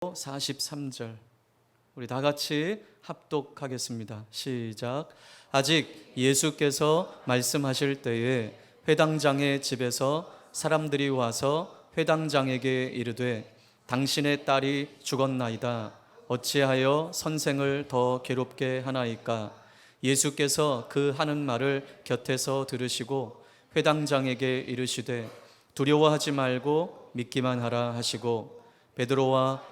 43절 우리 다 같이 합독하겠습니다. 시작. 아직 예수께서 말씀하실 때에 회당장의 집에서 사람들이 와서 회당장에게 이르되 당신의 딸이 죽었나이다. 어찌하여 선생을 더 괴롭게 하나이까? 예수께서 그 하는 말을 곁에서 들으시고 회당장에게 이르시되 두려워하지 말고 믿기만 하라 하시고 베드로와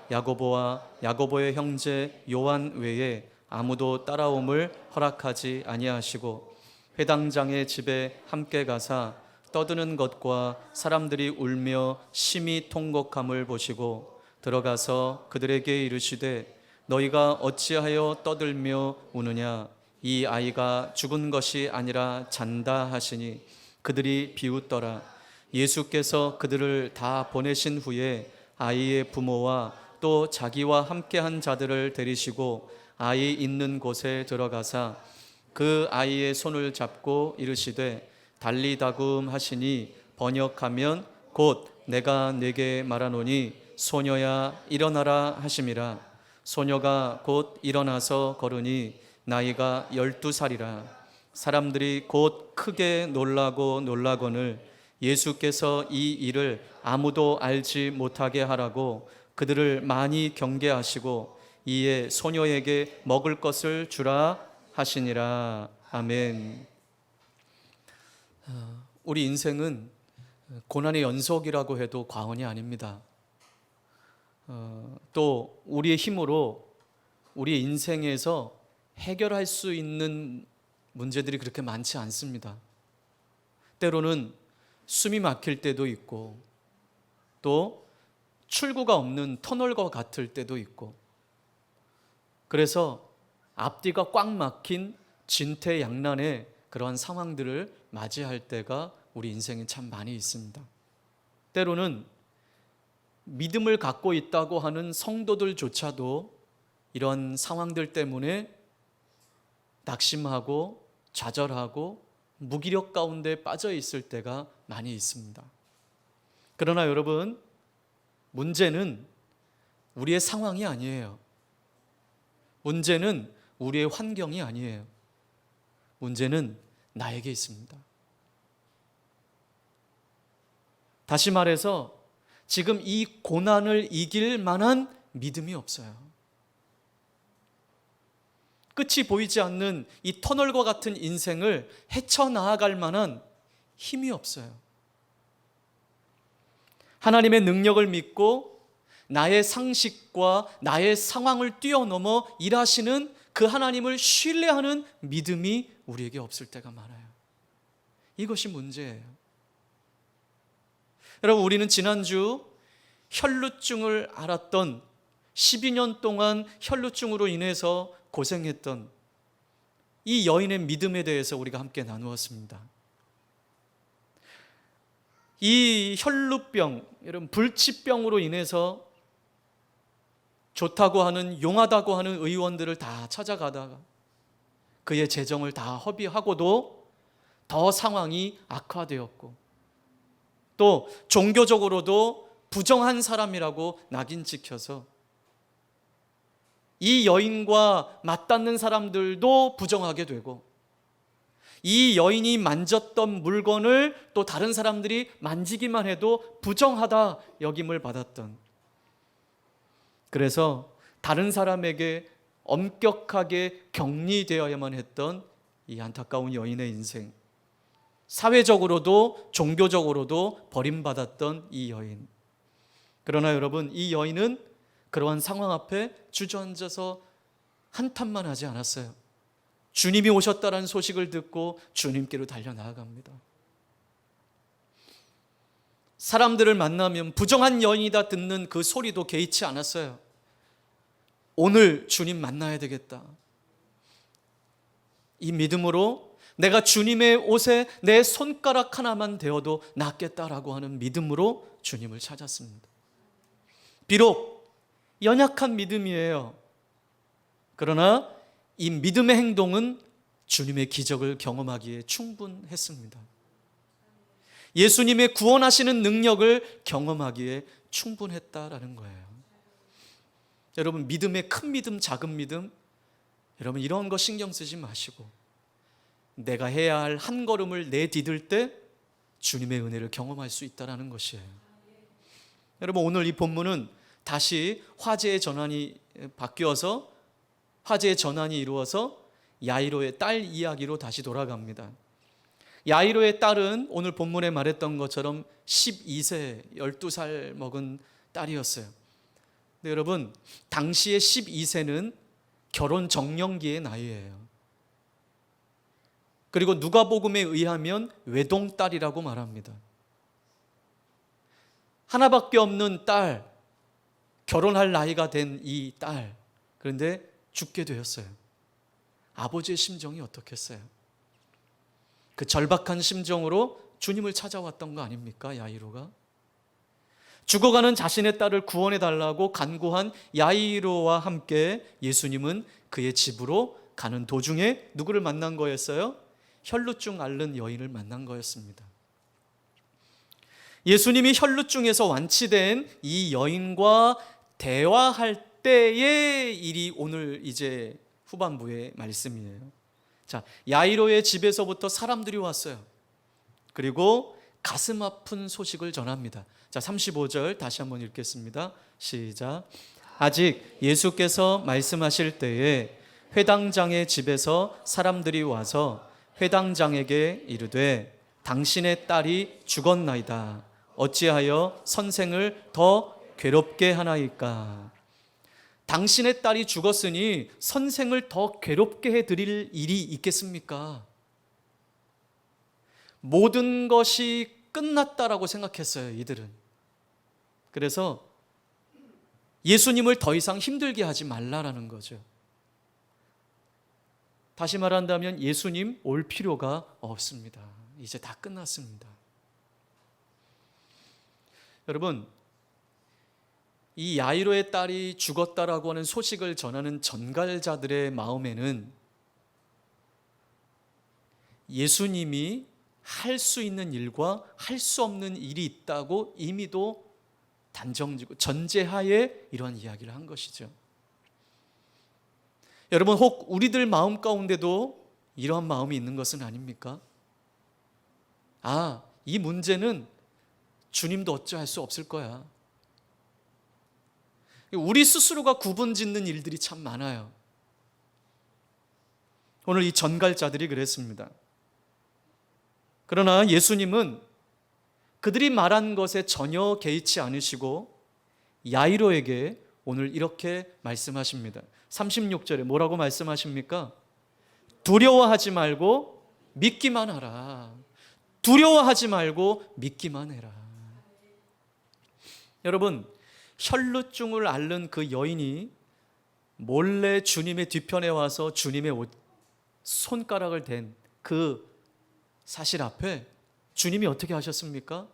야고보의 형제 요한 외에 아무도 따라옴을 허락하지 아니하시고 회당장의 집에 함께 가사 떠드는 것과 사람들이 울며 심히 통곡함을 보시고 들어가서 그들에게 이르시되 너희가 어찌하여 떠들며 우느냐? 이 아이가 죽은 것이 아니라 잔다 하시니 그들이 비웃더라. 예수께서 그들을 다 보내신 후에 아이의 부모와 또 자기와 함께한 자들을 데리시고 아이 있는 곳에 들어가사 그 아이의 손을 잡고 이르시되 달리다금 하시니 번역하면 곧 내가 네게 말하노니 소녀야 일어나라 하심이라. 소녀가 곧 일어나서 걸으니 나이가 12살이라. 사람들이 곧 크게 놀라거늘 예수께서 이 일을 아무도 알지 못하게 하라고 그들을 많이 경계하시고 이에 소녀에게 먹을 것을 주라 하시니라. 아멘. 우리 인생은 고난의 연속이라고 해도 과언이 아닙니다. 또 우리의 힘으로 우리 인생에서 해결할 수 있는 문제들이 그렇게 많지 않습니다. 때로는 숨이 막힐 때도 있고 또 출구가 없는 터널과 같을 때도 있고 그래서 앞뒤가 꽉 막힌 진퇴양난의 그러한 상황들을 맞이할 때가 우리 인생에 참 많이 있습니다. 때로는 믿음을 갖고 있다고 하는 성도들조차도 이런 상황들 때문에 낙심하고 좌절하고 무기력 가운데 빠져 있을 때가 많이 있습니다. 그러나 여러분, 문제는 우리의 상황이 아니에요. 문제는 우리의 환경이 아니에요. 문제는 나에게 있습니다. 다시 말해서 지금 이 고난을 이길 만한 믿음이 없어요. 끝이 보이지 않는 이 터널과 같은 인생을 헤쳐나아갈 만한 힘이 없어요. 하나님의 능력을 믿고 나의 상식과 나의 상황을 뛰어넘어 일하시는 그 하나님을 신뢰하는 믿음이 우리에게 없을 때가 많아요. 이것이 문제예요. 여러분, 우리는 지난주 혈루증을 앓았던 12년 동안 혈루증으로 인해서 고생했던 이 여인의 믿음에 대해서 우리가 함께 나누었습니다. 이 혈루병, 여러분 불치병으로 인해서 좋다고 하는 용하다고 하는 의원들을 다 찾아가다가 그의 재정을 다 허비하고도 더 상황이 악화되었고 또 종교적으로도 부정한 사람이라고 낙인 찍혀서 이 여인과 맞닿는 사람들도 부정하게 되고 이 여인이 만졌던 물건을 또 다른 사람들이 만지기만 해도 부정하다 여김을 받았던, 그래서 다른 사람에게 엄격하게 격리되어야만 했던 이 안타까운 여인의 인생, 사회적으로도 종교적으로도 버림받았던 이 여인. 그러나 여러분, 이 여인은 그러한 상황 앞에 주저앉아서 한탄만 하지 않았어요. 주님이 오셨다는 소식을 듣고 주님께로 달려나아갑니다. 사람들을 만나면 부정한 여인이다 듣는 그 소리도 개의치 않았어요. 오늘 주님 만나야 되겠다. 이 믿음으로 내가 주님의 옷에 내 손가락 하나만 대어도 낫겠다라고 하는 믿음으로 주님을 찾았습니다. 비록 연약한 믿음이에요. 그러나 이 믿음의 행동은 주님의 기적을 경험하기에 충분했습니다. 예수님의 구원하시는 능력을 경험하기에 충분했다라는 거예요. 여러분, 믿음의 큰 믿음, 작은 믿음, 여러분 이런 거 신경 쓰지 마시고 내가 해야 할 한 걸음을 내디딜 때 주님의 은혜를 경험할 수 있다는 것이에요. 여러분, 오늘 이 본문은 다시 화제의 전환이 바뀌어서 화제의 전환이 이루어서 야이로의 딸 이야기로 다시 돌아갑니다. 야이로의 딸은 오늘 본문에 말했던 것처럼 12세, 12살 먹은 딸이었어요. 근데 여러분, 당시의 12세는 결혼 정년기의 나이예요. 그리고 누가복음에 의하면 외동딸이라고 말합니다. 하나밖에 없는 딸, 결혼할 나이가 된 이 딸, 그런데 죽게 되었어요. 아버지의 심정이 어떻겠어요? 그 절박한 심정으로 주님을 찾아왔던 거 아닙니까? 야이로가 죽어가는 자신의 딸을 구원해 달라고 간구한 야이로와 함께 예수님은 그의 집으로 가는 도중에 누구를 만난 거였어요? 혈루증 앓는 여인을 만난 거였습니다. 예수님이 혈루증에서 완치된 이 여인과 대화할 때의 일이 오늘 이제 후반부의 말씀이에요. 자, 야이로의 집에서부터 사람들이 왔어요. 그리고 가슴 아픈 소식을 전합니다. 자, 35절 다시 한번 읽겠습니다. 시작. 아직 예수께서 말씀하실 때에 회당장의 집에서 사람들이 와서 회당장에게 이르되 당신의 딸이 죽었나이다. 어찌하여 선생을 더 괴롭게 하나이까? 당신의 딸이 죽었으니 선생을 더 괴롭게 해드릴 일이 있겠습니까? 모든 것이 끝났다라고 생각했어요, 이들은. 그래서 예수님을 더 이상 힘들게 하지 말라라는 거죠. 다시 말한다면 예수님 올 필요가 없습니다. 이제 다 끝났습니다. 여러분, 이 야이로의 딸이 죽었다라고 하는 소식을 전하는 전갈자들의 마음에는 예수님이 할 수 있는 일과 할 수 없는 일이 있다고 이미도 단정지고 전제하에 이러한 이야기를 한 것이죠. 여러분, 혹 우리들 마음 가운데도 이러한 마음이 있는 것은 아닙니까? 아, 이 문제는 주님도 어찌할 수 없을 거야. 우리 스스로가 구분짓는 일들이 참 많아요. 오늘 이 전갈자들이 그랬습니다. 그러나 예수님은 그들이 말한 것에 전혀 개의치 않으시고 야이로에게 오늘 이렇게 말씀하십니다. 36절에 뭐라고 말씀하십니까? 두려워하지 말고 믿기만 하라. 두려워하지 말고 믿기만 해라. 여러분, 혈루증을 앓는 그 여인이 몰래 주님의 뒤편에 와서 주님의 손가락을 댄 그 사실 앞에 주님이 어떻게 하셨습니까?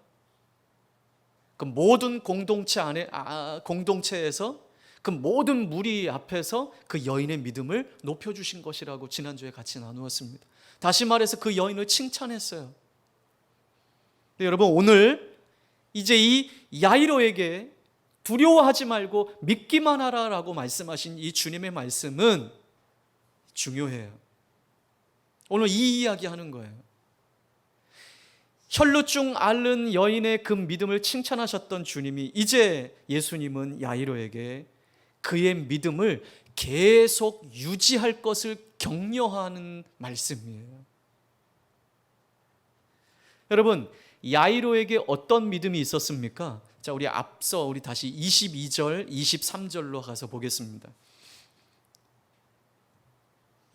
그 모든 공동체에서 그 모든 무리 앞에서 그 여인의 믿음을 높여주신 것이라고 지난주에 같이 나누었습니다. 다시 말해서 그 여인을 칭찬했어요. 근데 여러분, 오늘 이제 이 야이로에게 두려워하지 말고 믿기만 하라라고 말씀하신 이 주님의 말씀은 중요해요. 오늘 이 이야기 하는 거예요. 혈루증 앓는 여인의 그 믿음을 칭찬하셨던 주님이 이제 예수님은 야이로에게 그의 믿음을 계속 유지할 것을 격려하는 말씀이에요. 여러분, 야이로에게 어떤 믿음이 있었습니까? 자, 우리 다시 22절, 23절로 가서 보겠습니다.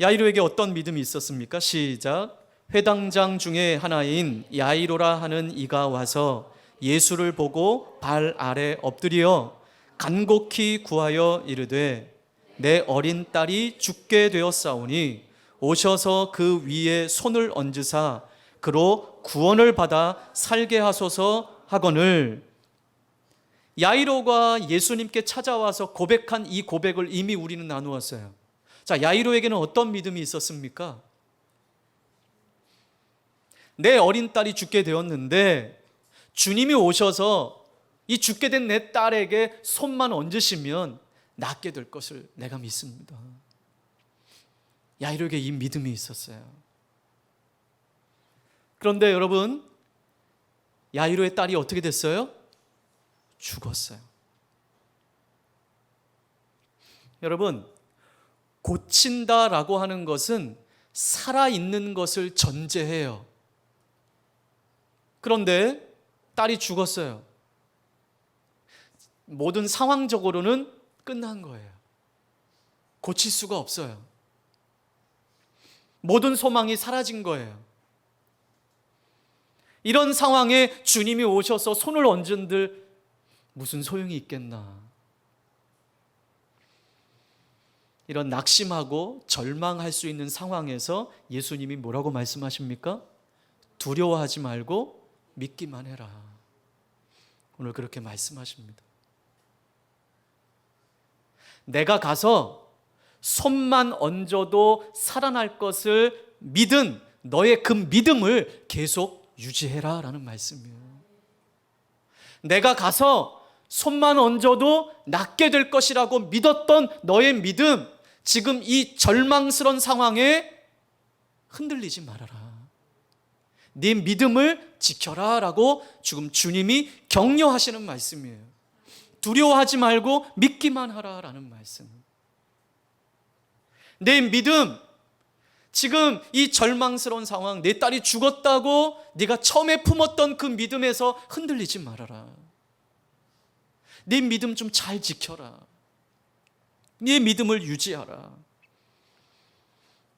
야이로에게 어떤 믿음이 있었습니까? 시작. 회당장 중에 하나인 야이로라 하는 이가 와서 예수를 보고 발 아래 엎드려 간곡히 구하여 이르되 내 어린 딸이 죽게 되었사오니 오셔서 그 위에 손을 얹으사 그로 구원을 받아 살게 하소서 하거늘. 야이로가 예수님께 찾아와서 고백한 이 고백을 이미 우리는 나누었어요. 자, 야이로에게는 어떤 믿음이 있었습니까? 내 어린 딸이 죽게 되었는데 주님이 오셔서 이 죽게 된 내 딸에게 손만 얹으시면 낫게 될 것을 내가 믿습니다. 야이로에게 이 믿음이 있었어요. 그런데 여러분, 야이로의 딸이 어떻게 됐어요? 죽었어요. 여러분, 고친다라고 하는 것은 살아있는 것을 전제해요. 그런데 딸이 죽었어요. 모든 상황적으로는 끝난 거예요. 고칠 수가 없어요. 모든 소망이 사라진 거예요. 이런 상황에 주님이 오셔서 손을 얹은들 무슨 소용이 있겠나. 이런 낙심하고 절망할 수 있는 상황에서 예수님이 뭐라고 말씀하십니까? 두려워하지 말고 믿기만 해라. 오늘 그렇게 말씀하십니다. 내가 가서 손만 얹어도 살아날 것을 믿은 너의 그 믿음을 계속 유지해라 라는 말씀이에요. 내가 가서 손만 얹어도 낫게 될 것이라고 믿었던 너의 믿음, 지금 이 절망스러운 상황에 흔들리지 말아라. 네 믿음을 지켜라 라고 지금 주님이 격려하시는 말씀이에요. 두려워하지 말고 믿기만 하라 라는 말씀. 내 믿음, 지금 이 절망스러운 상황, 내 딸이 죽었다고 네가 처음에 품었던 그 믿음에서 흔들리지 말아라. 네 믿음 좀 잘 지켜라. 네 믿음을 유지하라.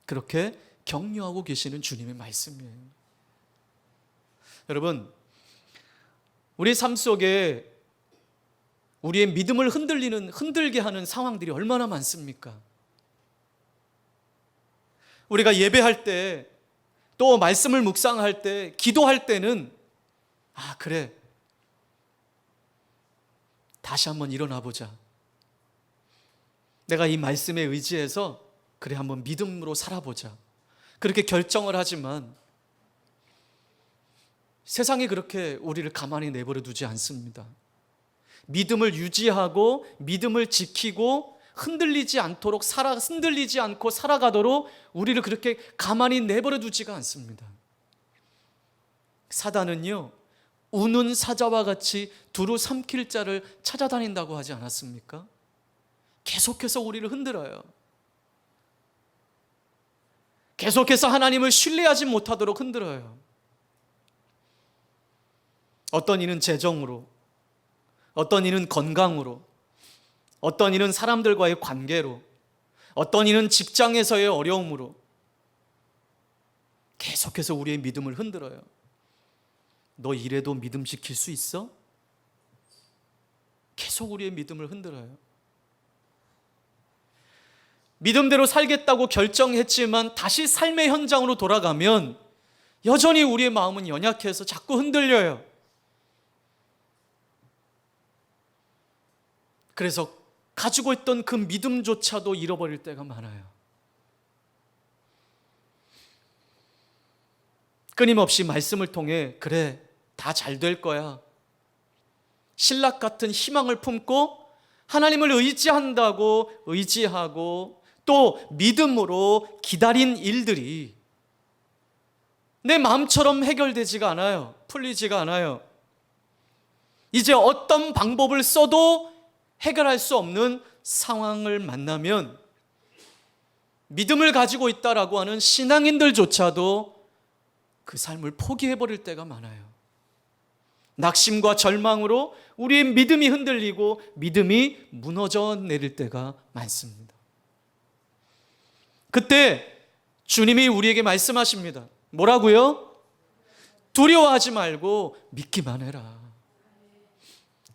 그렇게 격려하고 계시는 주님의 말씀이에요. 여러분, 우리 삶 속에 우리의 믿음을 흔들게 하는 상황들이 얼마나 많습니까? 우리가 예배할 때, 또 말씀을 묵상할 때, 기도할 때는 그래, 다시 한번 일어나 보자. 내가 이 말씀에 의지해서 그래 한번 믿음으로 살아보자. 그렇게 결정을 하지만 세상이 그렇게 우리를 가만히 내버려 두지 않습니다. 믿음을 유지하고 믿음을 지키고 흔들리지 않고 살아가도록 우리를 그렇게 가만히 내버려 두지가 않습니다. 사단은요, 우는 사자와 같이 두루 삼킬 자를 찾아다닌다고 하지 않았습니까? 계속해서 우리를 흔들어요. 계속해서 하나님을 신뢰하지 못하도록 흔들어요. 어떤 이는 재정으로, 어떤 이는 건강으로, 어떤 이는 사람들과의 관계로, 어떤 이는 직장에서의 어려움으로 계속해서 우리의 믿음을 흔들어요. 너 이래도 믿음 지킬 수 있어? 계속 우리의 믿음을 흔들어요. 믿음대로 살겠다고 결정했지만 다시 삶의 현장으로 돌아가면 여전히 우리의 마음은 연약해서 자꾸 흔들려요. 그래서 가지고 있던 그 믿음조차도 잃어버릴 때가 많아요. 끊임없이 말씀을 통해 그래, 다 잘 될 거야, 신락 같은 희망을 품고 하나님을 의지한다고 의지하고 또 믿음으로 기다린 일들이 내 마음처럼 해결되지가 않아요. 풀리지가 않아요. 이제 어떤 방법을 써도 해결할 수 없는 상황을 만나면 믿음을 가지고 있다라고 하는 신앙인들조차도 그 삶을 포기해버릴 때가 많아요. 낙심과 절망으로 우리의 믿음이 흔들리고 믿음이 무너져 내릴 때가 많습니다. 그때 주님이 우리에게 말씀하십니다. 뭐라고요? 두려워하지 말고 믿기만 해라.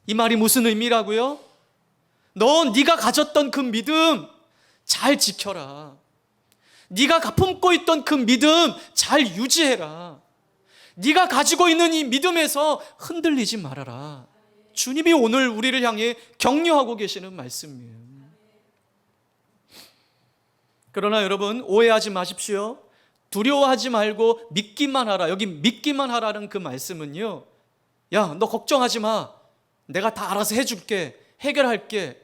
이 말이 무슨 의미라고요? 네가 가졌던 그 믿음 잘 지켜라. 네가 품고 있던 그 믿음 잘 유지해라. 네가 가지고 있는 이 믿음에서 흔들리지 말아라. 주님이 오늘 우리를 향해 격려하고 계시는 말씀이에요. 그러나 여러분, 오해하지 마십시오. 두려워하지 말고 믿기만 하라. 여기 믿기만 하라는 그 말씀은요, 야, 너 걱정하지 마. 내가 다 알아서 해줄게. 해결할게.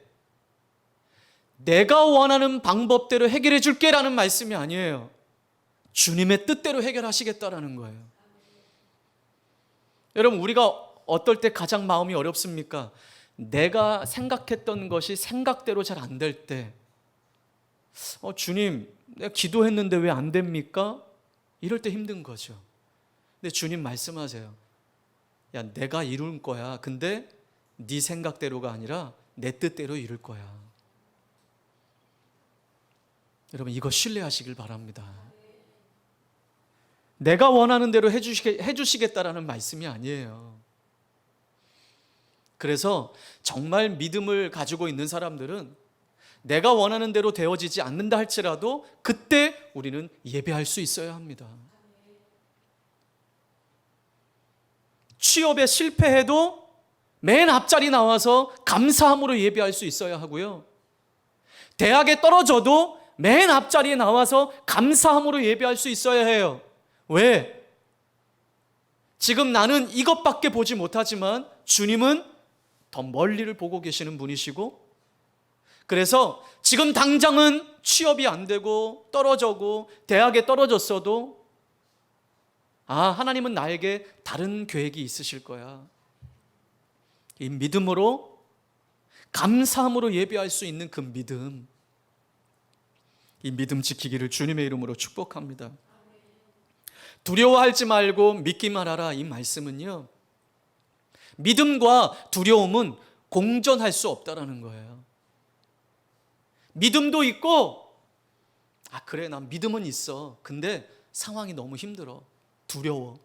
내가 원하는 방법대로 해결해 줄게라는 말씀이 아니에요. 주님의 뜻대로 해결하시겠다라는 거예요. 여러분, 우리가 어떨 때 가장 마음이 어렵습니까? 내가 생각했던 것이 생각대로 잘 안 될 때, 주님, 내가 기도했는데 왜 안 됩니까? 이럴 때 힘든 거죠. 근데 주님 말씀하세요. 야, 내가 이룰 거야. 근데 네 생각대로가 아니라 내 뜻대로 이룰 거야. 여러분, 이거 신뢰하시길 바랍니다. 내가 원하는 대로 해주시겠다라는 말씀이 아니에요. 그래서 정말 믿음을 가지고 있는 사람들은 내가 원하는 대로 되어지지 않는다 할지라도 그때 우리는 예배할 수 있어야 합니다. 취업에 실패해도 맨 앞자리 나와서 감사함으로 예배할 수 있어야 하고요. 대학에 떨어져도 맨 앞자리에 나와서 감사함으로 예배할 수 있어야 해요. 왜? 지금 나는 이것밖에 보지 못하지만 주님은 더 멀리를 보고 계시는 분이시고, 그래서 지금 당장은 취업이 안 되고 떨어져고 대학에 떨어졌어도 하나님은 나에게 다른 계획이 있으실 거야. 이 믿음으로 감사함으로 예배할 수 있는 그 믿음, 이 믿음 지키기를 주님의 이름으로 축복합니다. 두려워하지 말고 믿기만 하라, 이 말씀은요, 믿음과 두려움은 공존할 수 없다라는 거예요. 믿음도 있고, 그래, 난 믿음은 있어. 근데 상황이 너무 힘들어, 두려워.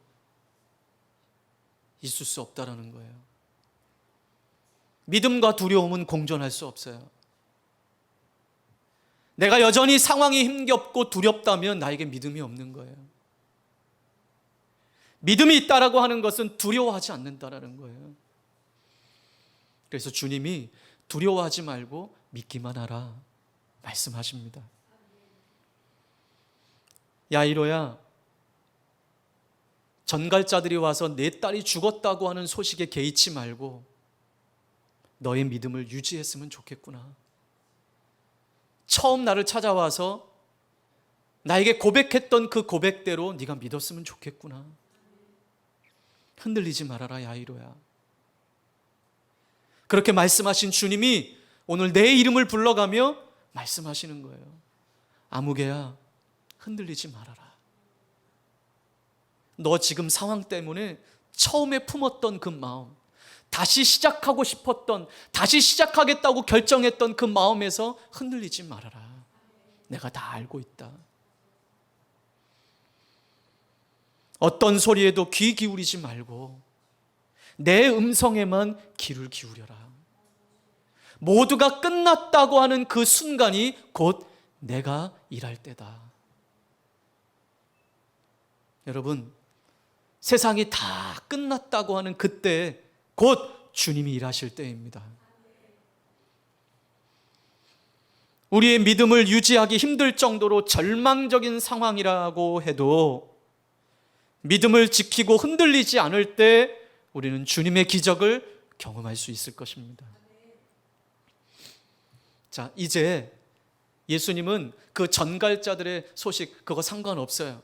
있을 수 없다라는 거예요. 믿음과 두려움은 공존할 수 없어요. 내가 여전히 상황이 힘겹고 두렵다면 나에게 믿음이 없는 거예요. 믿음이 있다라고 하는 것은 두려워하지 않는다라는 거예요. 그래서 주님이 두려워하지 말고 믿기만 하라 말씀하십니다. 야이로야, 전갈자들이 와서 내 딸이 죽었다고 하는 소식에 개의치 말고 너의 믿음을 유지했으면 좋겠구나. 처음 나를 찾아와서 나에게 고백했던 그 고백대로 네가 믿었으면 좋겠구나. 흔들리지 말아라, 야이로야. 그렇게 말씀하신 주님이 오늘 내 이름을 불러가며 말씀하시는 거예요. 아무개야, 흔들리지 말아라. 너 지금 상황 때문에 처음에 품었던 그 마음, 다시 시작하고 싶었던, 다시 시작하겠다고 결정했던 그 마음에서 흔들리지 말아라. 내가 다 알고 있다. 어떤 소리에도 귀 기울이지 말고 내 음성에만 귀를 기울여라. 모두가 끝났다고 하는 그 순간이 곧 내가 일할 때다. 여러분, 세상이 다 끝났다고 하는 그때 곧 주님이 일하실 때입니다. 우리의 믿음을 유지하기 힘들 정도로 절망적인 상황이라고 해도 믿음을 지키고 흔들리지 않을 때 우리는 주님의 기적을 경험할 수 있을 것입니다. 자, 이제 예수님은 그 전갈자들의 소식 그거 상관없어요.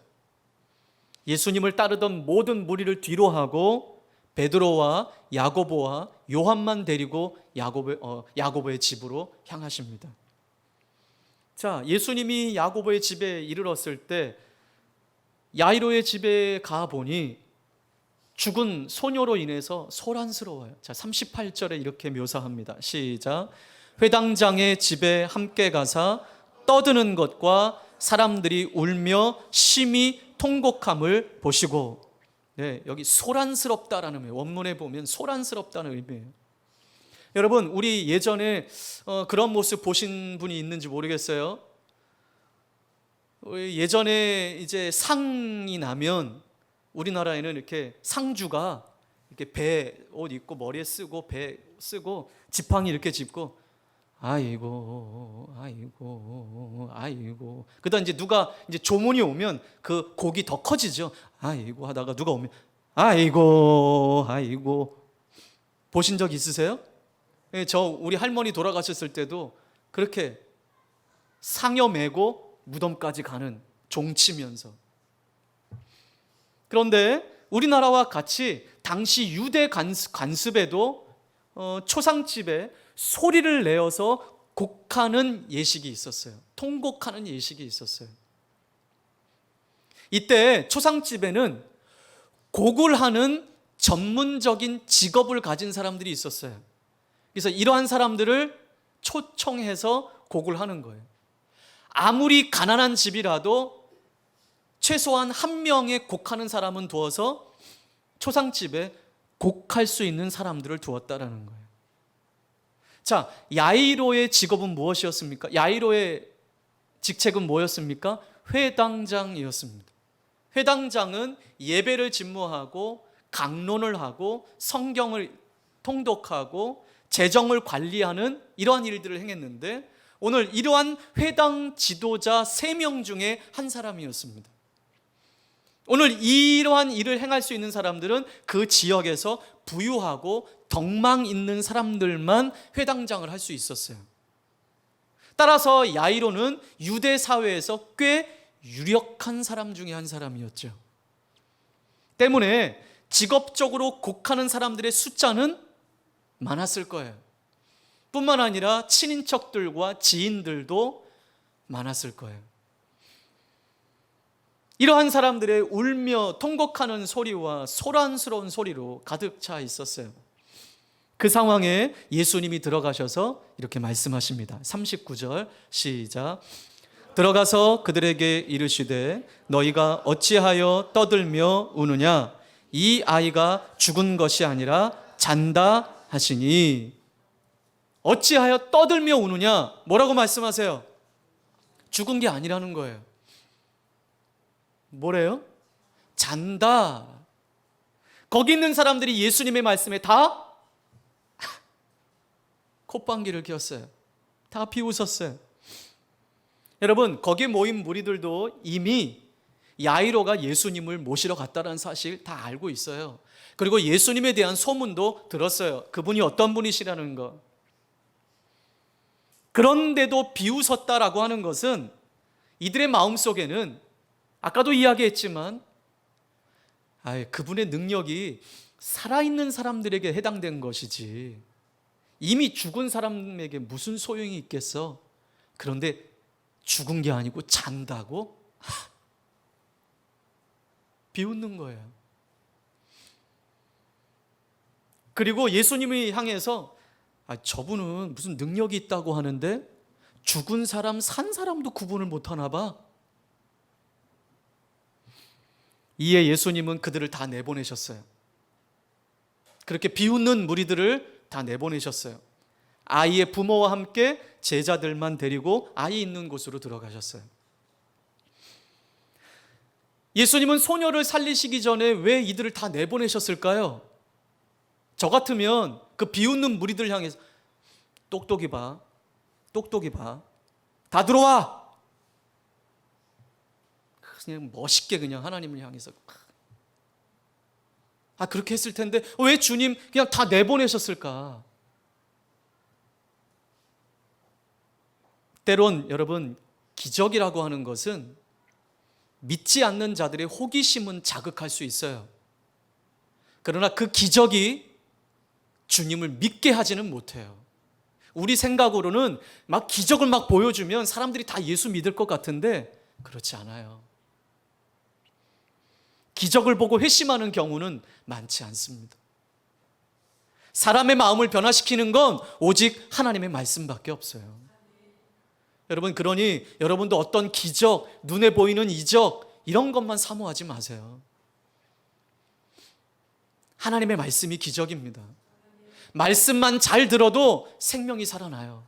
예수님을 따르던 모든 무리를 뒤로 하고 베드로와 야고보와 요한만 데리고 야고보의 집으로 향하십니다. 자, 예수님이 야고보의 집에 이르렀을 때 야이로의 집에 가보니 죽은 소녀로 인해서 소란스러워요. 자, 38절에 이렇게 묘사합니다. 시작. 회당장의 집에 함께 가사 떠드는 것과 사람들이 울며 심히 통곡함을 보시고, 네, 여기 소란스럽다라는 의미, 원문에 보면 소란스럽다는 의미예요. 여러분, 우리 예전에 그런 모습 보신 분이 있는지 모르겠어요. 예전에 이제 상이 나면 우리나라에는 이렇게 상주가 이렇게 배 옷 입고 머리에 쓰고 배 쓰고 지팡이 이렇게 짚고 아이고 아이고 아이고, 그다음 이제 누가 이제 조문이 오면 그 곡이 더 커지죠. 아이고 하다가 누가 오면 아이고 아이고. 보신 적 있으세요? 저 우리 할머니 돌아가셨을 때도 그렇게 상여 메고 무덤까지 가는, 종치면서. 그런데 우리나라와 같이 당시 유대 관습에도 초상집에 소리를 내어서 곡하는 예식이 있었어요. 통곡하는 예식이 있었어요. 이때 초상집에는 곡을 하는 전문적인 직업을 가진 사람들이 있었어요. 그래서 이러한 사람들을 초청해서 곡을 하는 거예요. 아무리 가난한 집이라도 최소한 한 명의 곡하는 사람은 두어서 초상집에 곡할 수 있는 사람들을 두었다라는 거예요. 자, 야이로의 직업은 무엇이었습니까? 야이로의 직책은 뭐였습니까? 회당장이었습니다. 회당장은 예배를 집무하고 강론을 하고 성경을 통독하고 재정을 관리하는 이러한 일들을 행했는데, 오늘 이러한 회당 지도자 3명 중에 한 사람이었습니다. 오늘 이러한 일을 행할 수 있는 사람들은 그 지역에서 부유하고 덕망 있는 사람들만 회당장을 할 수 있었어요. 따라서 야이로는 유대 사회에서 꽤 유력한 사람 중에 한 사람이었죠. 때문에 직업적으로 곡하는 사람들의 숫자는 많았을 거예요. 뿐만 아니라 친인척들과 지인들도 많았을 거예요. 이러한 사람들의 울며 통곡하는 소리와 소란스러운 소리로 가득 차 있었어요. 그 상황에 예수님이 들어가셔서 이렇게 말씀하십니다. 39절 시작. 들어가서 그들에게 이르시되 너희가 어찌하여 떠들며 우느냐? 이 아이가 죽은 것이 아니라 잔다 하시니. 어찌하여 떠들며 우느냐? 뭐라고 말씀하세요? 죽은 게 아니라는 거예요. 뭐래요? 잔다. 거기 있는 사람들이 예수님의 말씀에 다 콧방귀를 뀌었어요. 다 비웃었어요. 여러분, 거기 모인 무리들도 이미 야이로가 예수님을 모시러 갔다는 사실 다 알고 있어요. 그리고 예수님에 대한 소문도 들었어요. 그분이 어떤 분이시라는 거. 그런데도 비웃었다라고 하는 것은 이들의 마음속에는 아까도 이야기했지만 그분의 능력이 살아있는 사람들에게 해당된 것이지 이미 죽은 사람에게 무슨 소용이 있겠어. 그런데 죽은 게 아니고 잔다고? 비웃는 거예요. 그리고 예수님이 향해서 저분은 무슨 능력이 있다고 하는데 죽은 사람 산 사람도 구분을 못하나 봐. 이에 예수님은 그들을 다 내보내셨어요. 그렇게 비웃는 무리들을 다 내보내셨어요. 아이의 부모와 함께 제자들만 데리고 아이 있는 곳으로 들어가셨어요. 예수님은 소녀를 살리시기 전에 왜 이들을 다 내보내셨을까요? 저 같으면 그 비웃는 무리들 향해서 똑똑히 봐, 똑똑히 봐, 다 들어와. 그냥 멋있게 그냥 하나님을 향해서 그렇게 했을 텐데 왜 주님 그냥 다 내보내셨을까? 때론 여러분, 기적이라고 하는 것은 믿지 않는 자들의 호기심은 자극할 수 있어요. 그러나 그 기적이 주님을 믿게 하지는 못해요. 우리 생각으로는 막 기적을 막 보여주면 사람들이 다 예수 믿을 것 같은데 그렇지 않아요. 기적을 보고 회심하는 경우는 많지 않습니다. 사람의 마음을 변화시키는 건 오직 하나님의 말씀밖에 없어요. 여러분, 그러니 여러분도 어떤 기적, 눈에 보이는 이적 이런 것만 사모하지 마세요. 하나님의 말씀이 기적입니다. 말씀만 잘 들어도 생명이 살아나요.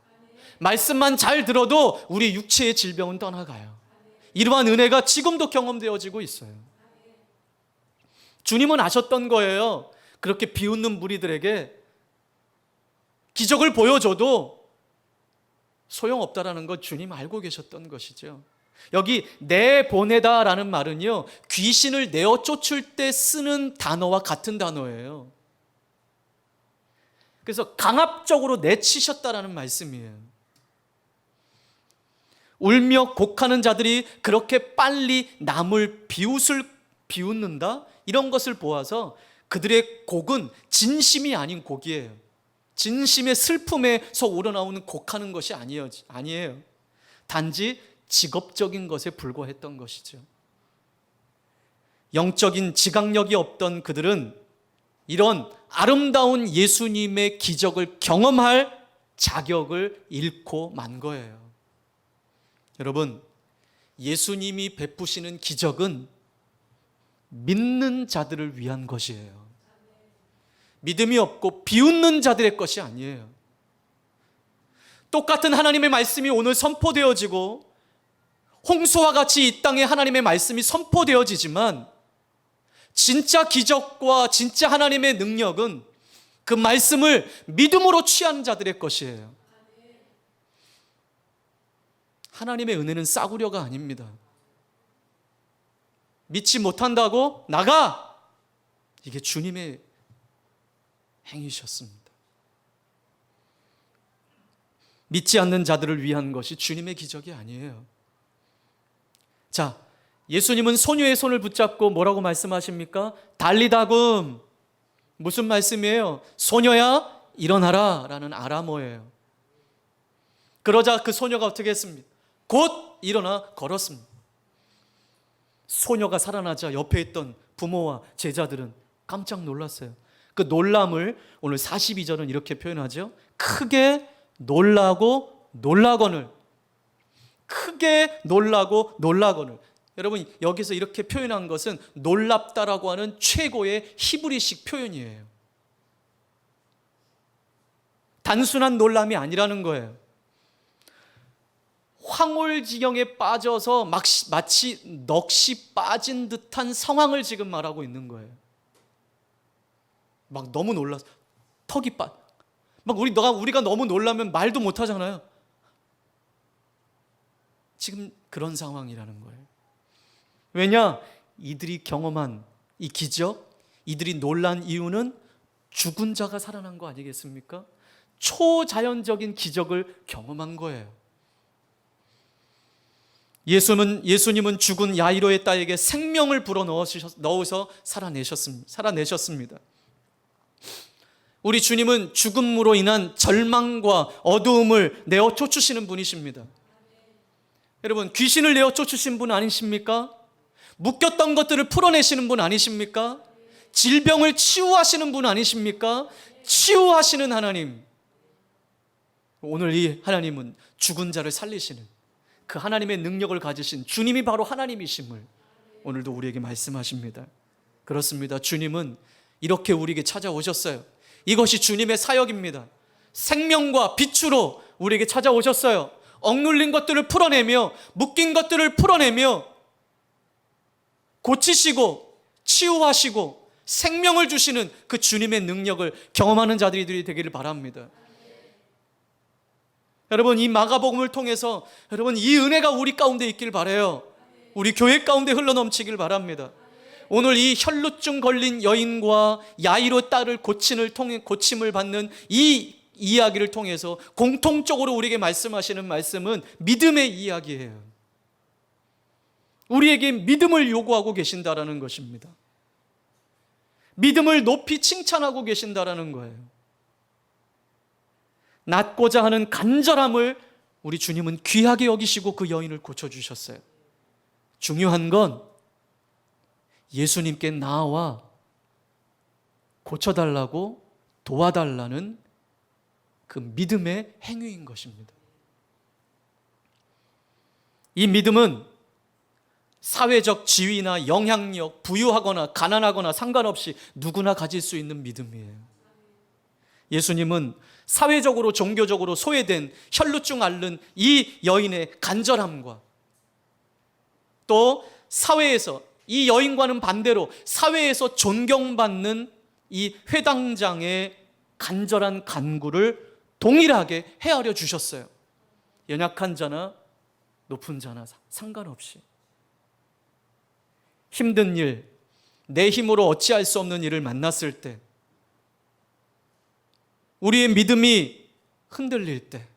말씀만 잘 들어도 우리 육체의 질병은 떠나가요. 이러한 은혜가 지금도 경험되어지고 있어요. 주님은 아셨던 거예요. 그렇게 비웃는 무리들에게 기적을 보여줘도 소용없다라는 것 주님 알고 계셨던 것이죠. 여기 내보내다라는 말은요, 귀신을 내어 쫓을 때 쓰는 단어와 같은 단어예요. 그래서 강압적으로 내치셨다라는 말씀이에요. 울며 곡하는 자들이 그렇게 빨리 남을 비웃는다? 이런 것을 보아서 그들의 곡은 진심이 아닌 곡이에요. 진심의 슬픔에서 우러나오는 곡하는 것이 아니에요. 단지 직업적인 것에 불과했던 것이죠. 영적인 지각력이 없던 그들은 이런 아름다운 예수님의 기적을 경험할 자격을 잃고 만 거예요. 여러분, 예수님이 베푸시는 기적은 믿는 자들을 위한 것이에요. 믿음이 없고 비웃는 자들의 것이 아니에요. 똑같은 하나님의 말씀이 오늘 선포되어지고 홍수와 같이 이 땅에 하나님의 말씀이 선포되어지지만 진짜 기적과 진짜 하나님의 능력은 그 말씀을 믿음으로 취하는 자들의 것이에요. 하나님의 은혜는 싸구려가 아닙니다. 믿지 못한다고 나가! 이게 주님의 행위셨습니다. 믿지 않는 자들을 위한 것이 주님의 기적이 아니에요. 자, 예수님은 소녀의 손을 붙잡고 뭐라고 말씀하십니까? 달리다금. 무슨 말씀이에요? 소녀야 일어나라 라는 아람어예요. 그러자 그 소녀가 어떻게 했습니까? 곧 일어나 걸었습니다. 소녀가 살아나자 옆에 있던 부모와 제자들은 깜짝 놀랐어요. 그 놀람을 오늘 42절은 이렇게 표현하죠. 크게 놀라고 놀라거늘. 크게 놀라고 놀라거늘. 여러분, 여기서 이렇게 표현한 것은 놀랍다라고 하는 최고의 히브리식 표현이에요. 단순한 놀람이 아니라는 거예요. 황홀지경에 빠져서 마치 넋이 빠진 듯한 상황을 지금 말하고 있는 거예요. 막 너무 놀라서 턱이 막 우리가 너무 놀라면 말도 못 하잖아요. 지금 그런 상황이라는 거예요. 왜냐? 이들이 경험한 이 기적, 이들이 놀란 이유는 죽은 자가 살아난 거 아니겠습니까? 초자연적인 기적을 경험한 거예요. 예수님은 죽은 야이로의 딸에게 생명을 불어넣어서 살아내셨습니다. 우리 주님은 죽음으로 인한 절망과 어두움을 내어 쫓으시는 분이십니다. 여러분, 귀신을 내어 쫓으신 분 아니십니까? 묶였던 것들을 풀어내시는 분 아니십니까? 질병을 치유하시는 분 아니십니까? 치유하시는 하나님. 오늘 이 하나님은 죽은 자를 살리시는 그 하나님의 능력을 가지신 주님이 바로 하나님이심을 오늘도 우리에게 말씀하십니다. 그렇습니다. 주님은 이렇게 우리에게 찾아오셨어요. 이것이 주님의 사역입니다. 생명과 빛으로 우리에게 찾아오셨어요. 억눌린 것들을 풀어내며 묶인 것들을 풀어내며 고치시고 치유하시고 생명을 주시는 그 주님의 능력을 경험하는 자들이 되기를 바랍니다. 여러분, 이 마가복음을 통해서 여러분 이 은혜가 우리 가운데 있길 바라요. 우리 교회 가운데 흘러넘치길 바랍니다. 오늘 이 혈루증 걸린 여인과 야이로 딸을 고침을 받는 이 이야기를 통해서 공통적으로 우리에게 말씀하시는 말씀은 믿음의 이야기예요. 우리에게 믿음을 요구하고 계신다라는 것입니다. 믿음을 높이 칭찬하고 계신다라는 거예요. 낫고자 하는 간절함을 우리 주님은 귀하게 여기시고 그 여인을 고쳐주셨어요. 중요한 건 예수님께 나와 고쳐달라고 도와달라는 그 믿음의 행위인 것입니다. 이 믿음은 사회적 지위나 영향력, 부유하거나 가난하거나 상관없이 누구나 가질 수 있는 믿음이에요. 예수님은 사회적으로 종교적으로 소외된 혈루증 앓는 이 여인의 간절함과 또 사회에서 이 여인과는 반대로 사회에서 존경받는 이 회당장의 간절한 간구를 동일하게 헤아려 주셨어요. 연약한 자나 높은 자나 상관없이 힘든 일, 내 힘으로 어찌할 수 없는 일을 만났을 때 우리의 믿음이 흔들릴 때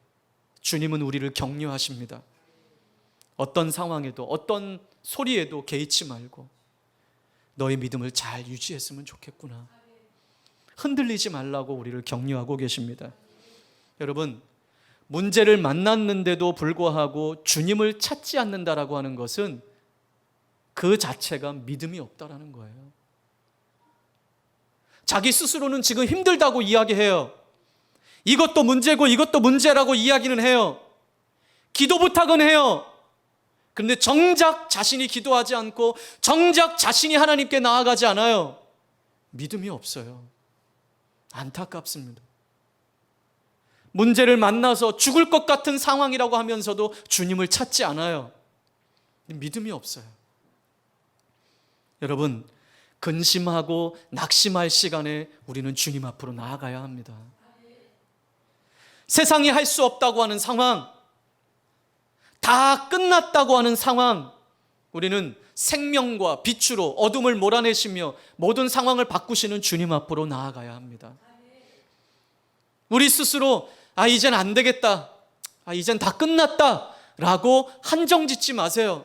주님은 우리를 격려하십니다. 어떤 상황에도 어떤 소리에도 개의치 말고 너의 믿음을 잘 유지했으면 좋겠구나. 흔들리지 말라고 우리를 격려하고 계십니다. 여러분, 문제를 만났는데도 불구하고 주님을 찾지 않는다라고 하는 것은 그 자체가 믿음이 없다라는 거예요. 자기 스스로는 지금 힘들다고 이야기해요. 이것도 문제고 이것도 문제라고 이야기는 해요. 기도 부탁은 해요. 그런데 정작 자신이 기도하지 않고 정작 자신이 하나님께 나아가지 않아요. 믿음이 없어요. 안타깝습니다. 문제를 만나서 죽을 것 같은 상황이라고 하면서도 주님을 찾지 않아요. 믿음이 없어요. 여러분, 근심하고 낙심할 시간에 우리는 주님 앞으로 나아가야 합니다. 세상이 할 수 없다고 하는 상황, 다 끝났다고 하는 상황, 우리는 생명과 빛으로 어둠을 몰아내시며 모든 상황을 바꾸시는 주님 앞으로 나아가야 합니다. 우리 스스로 이젠 안 되겠다, 이젠 다 끝났다 라고 한정 짓지 마세요.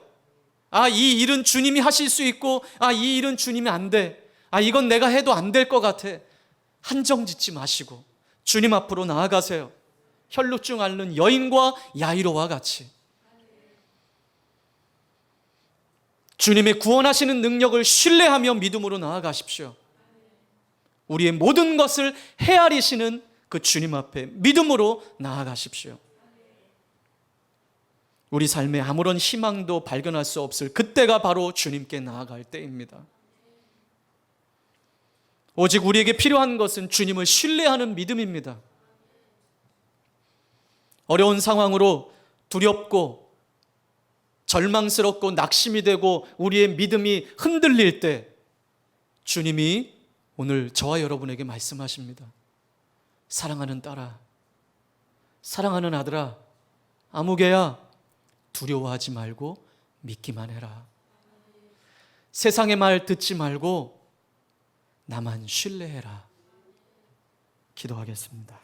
이 일은 주님이 하실 수 있고 이 일은 주님이 안 돼, 이건 내가 해도 안 될 것 같아. 한정 짓지 마시고 주님 앞으로 나아가세요. 혈루증 앓는 여인과 야이로와 같이 주님의 구원하시는 능력을 신뢰하며 믿음으로 나아가십시오. 우리의 모든 것을 헤아리시는 그 주님 앞에 믿음으로 나아가십시오. 우리 삶에 아무런 희망도 발견할 수 없을 그때가 바로 주님께 나아갈 때입니다. 오직 우리에게 필요한 것은 주님을 신뢰하는 믿음입니다. 어려운 상황으로 두렵고 절망스럽고 낙심이 되고 우리의 믿음이 흔들릴 때 주님이 오늘 저와 여러분에게 말씀하십니다. 사랑하는 딸아, 사랑하는 아들아, 아무개야, 두려워하지 말고 믿기만 해라. 세상의 말 듣지 말고 나만 신뢰해라. 기도하겠습니다.